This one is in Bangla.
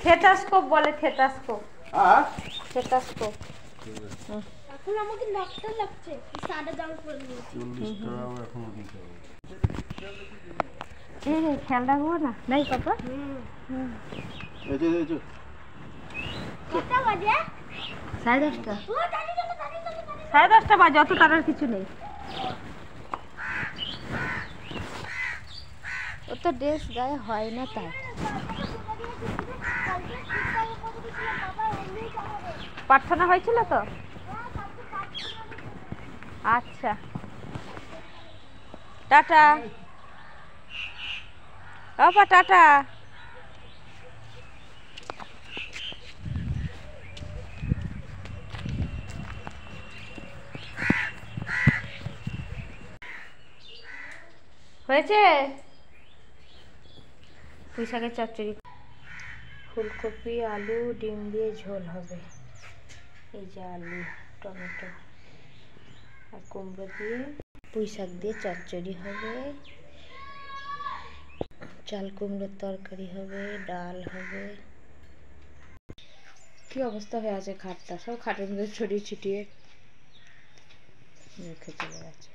থেটাস্কোপ বলে, থেটাস্কোপ। থেটাস্কোপ। এখন আমাকে লাগতে লাগছে সাদা জামা পরে নিয়েছি। 40 টাকা এখন দিতে হবে। খেয়াল রাখবো না নাই পাপা। এই যে কটা বাজে? 10:30। ও দাঁড়ি 10:30 বাজে, অত তারার কিছু নেই। ও তো ড্রেস গায়ে হয় না তাই। প্রার্থনা হয়েছিল তো? আচ্ছা, টাটা বাবা, টাটা। হয়েছে পুঁই শাকের চচ্চড়ি। ফুলকপি, আলু, ডিম দিয়ে ঝোল হবে। এই যে আলু, টমেটো আর কুমড়ো দিয়ে পুঁই শাক দিয়ে চচ্চড়ি হবে, চাল কুমড়োর তরকারি হবে, ডাল হবে। কি অবস্থা হয়ে আছে খাটটা, সব খাটের মধ্যে ছড়িয়ে ছিটিয়ে রেখে চলে গেছে।